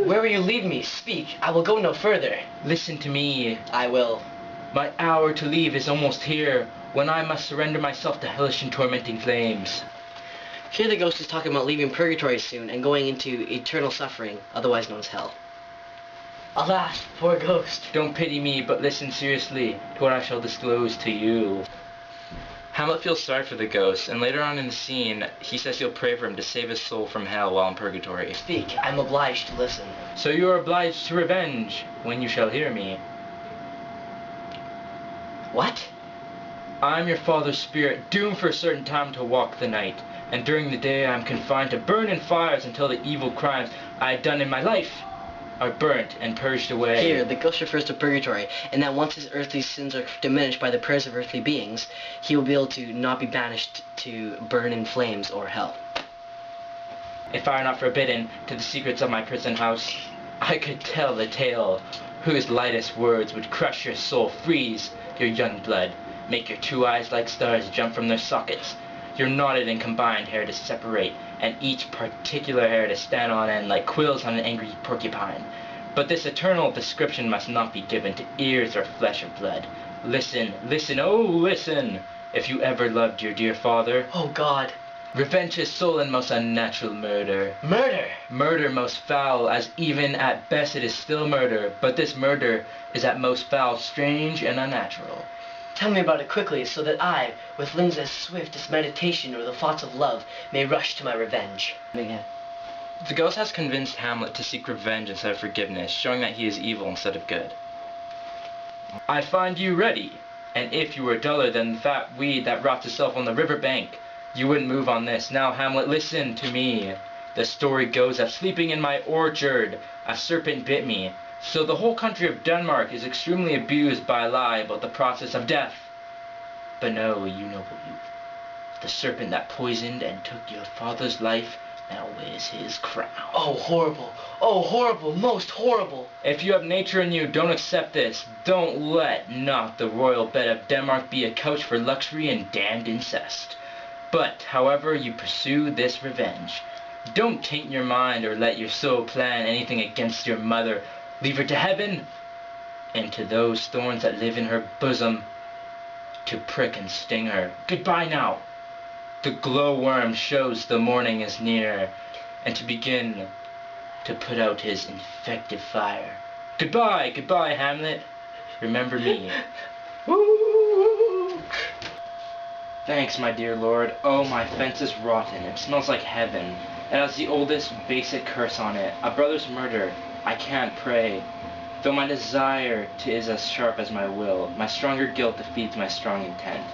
Where will you leave me? Speak. I will go no further. Listen to me. I will. My hour to leave is almost here, when I must surrender myself to hellish and tormenting flames. Here the ghost is talking about leaving purgatory soon and going into eternal suffering, otherwise known as hell. Alas, poor ghost. Don't pity me, but listen seriously to what I shall disclose to you. Hamlet feels sorry for the ghost, and later on in the scene, he says he'll pray for him to save his soul from hell while in purgatory. Speak. I'm obliged to listen. So you are obliged to revenge, when you shall hear me. What? I am your father's spirit, doomed for a certain time to walk the night, and during the day I am confined to burn in fires until the evil crimes I had done in my life are burnt and purged away. Here, the ghost refers to purgatory, and that once his earthly sins are diminished by the prayers of earthly beings, he will be able to not be banished to burn in flames or hell. If I were not forbidden to the secrets of my prison house, I could tell the tale whose lightest words would crush your soul, freeze your young blood, make your true eyes like stars jump from their sockets, your knotted and combined hair to separate, and each particular hair to stand on end like quills on an angry porcupine. But this eternal description must not be given to ears or flesh or blood. Listen, listen, oh listen, if you ever loved your dear father. Oh God. Revenge his soul in most unnatural murder. Murder! Murder most foul, as even at best it is still murder, but this murder is at most foul, strange, and unnatural. Tell me about it quickly, so that I, with limbs as swift as meditation or the thoughts of love, may rush to my revenge. The ghost has convinced Hamlet to seek revenge instead of forgiveness, showing that he is evil instead of good. I find you ready, and if you were duller than the fat weed that rots itself on the river bank, you wouldn't move on this. Now, Hamlet, listen to me. The story goes that sleeping in my orchard, a serpent bit me. So the whole country of Denmark is extremely abused by a lie about the process of death. But no, you noble youth, the serpent that poisoned and took your father's life now wears his crown. Oh, horrible. Oh, horrible. Most horrible. If you have nature in you, don't accept this. Don't let not the royal bed of Denmark be a couch for luxury and damned incest. But, however you pursue this revenge, don't taint your mind or let your soul plan anything against your mother. Leave her to heaven, and to those thorns that live in her bosom, to prick and sting her. Goodbye now. The glowworm shows the morning is near, and to begin to put out his infected fire. Goodbye, goodbye, Hamlet. Remember me. Thanks, my dear lord. Oh, my fence is rotten. It smells like heaven. It has the oldest basic curse on it. A brother's murder. I can't pray. Though my desire is as sharp as my will, my stronger guilt defeats my strong intent.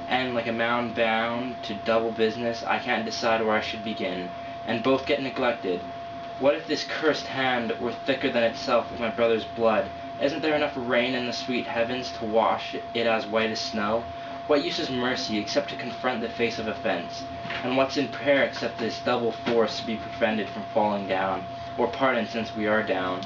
And like a man bound to double business, I can't decide where I should begin, and both get neglected. What if this cursed hand were thicker than itself with my brother's blood? Isn't there enough rain in the sweet heavens to wash it as white as snow? What use is mercy except to confront the face of offense? And what's in prayer except this double force to be prevented from falling down, or pardon since we are down?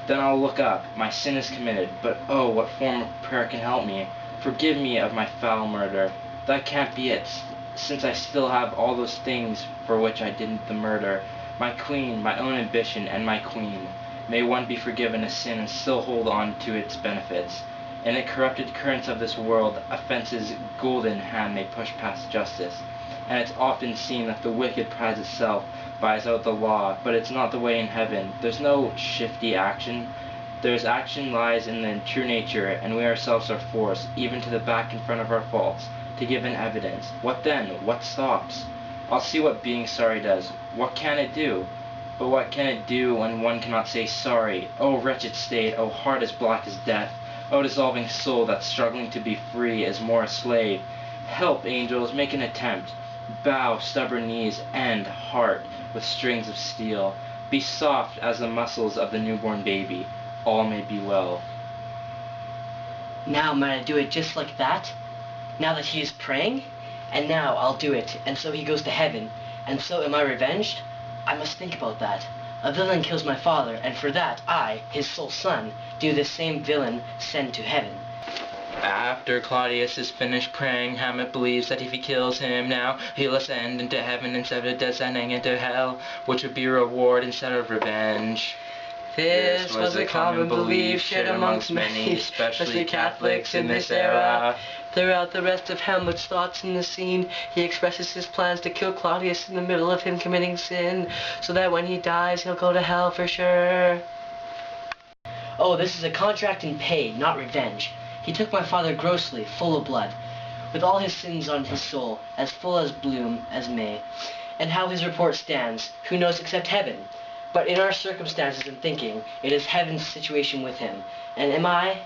Then I'll look up. My sin is committed, but oh, what form of prayer can help me? Forgive me of my foul murder. That can't be it, since I still have all those things for which I didn't the murder. My queen, my own ambition, and my queen. May one be forgiven a sin and still hold on to its benefits. In the corrupted currents of this world, offence's golden hand may push past justice, and it's often seen that the wicked prize itself buys out the law, but it's not the way in heaven. There's no shifty action. There's action lies in the true nature, and we ourselves are forced, even to the back and front of our faults, to give an evidence. What then? What stops? I'll see what being sorry does. What can it do? But what can it do when one cannot say sorry? Oh, wretched state! Oh, heart as black as death! Oh, dissolving soul that's struggling to be free is more a slave. Help, angels, make an attempt. Bow, stubborn knees, and heart with strings of steel. Be soft as the muscles of the newborn baby. All may be well. Now might I do it just like that? Now that he is praying? And now I'll do it, and so he goes to heaven. And so am I revenged? I must think about that. A villain kills my father, and for that I, his sole son, do this same villain send to heaven. After Claudius is finished praying, Hamlet believes that if he kills him now, he'll ascend into heaven instead of descending into hell, which would be reward instead of revenge. This was a common belief shared amongst many, especially Catholics in this era. Throughout the rest of Hamlet's thoughts in the scene, he expresses his plans to kill Claudius in the middle of him committing sin, so that when he dies, he'll go to hell for sure. Oh, this is a contract in pay, not revenge. He took my father grossly, full of blood, with all his sins on his soul, as full as bloom as May. And how his report stands, who knows except heaven? But in our circumstances and thinking, it is heaven's situation with him. And am I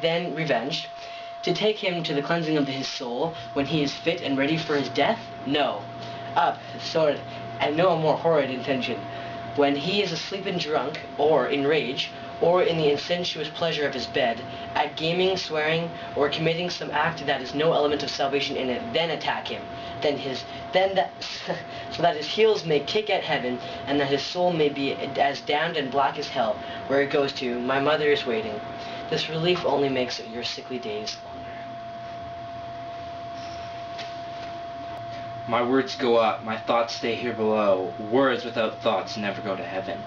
then revenged? To take him to the cleansing of his soul, when he is fit and ready for his death? No. Up, sword, and no more horrid intention. When he is asleep and drunk, or in rage, or in the insensuous pleasure of his bed, at gaming, swearing, or committing some act that is no element of salvation in it, then attack him. So that his heels may kick at heaven, and that his soul may be as damned and black as hell, where it goes to, my mother is waiting. This relief only makes your sickly days longer. My words go up, my thoughts stay here below. Words without thoughts never go to heaven.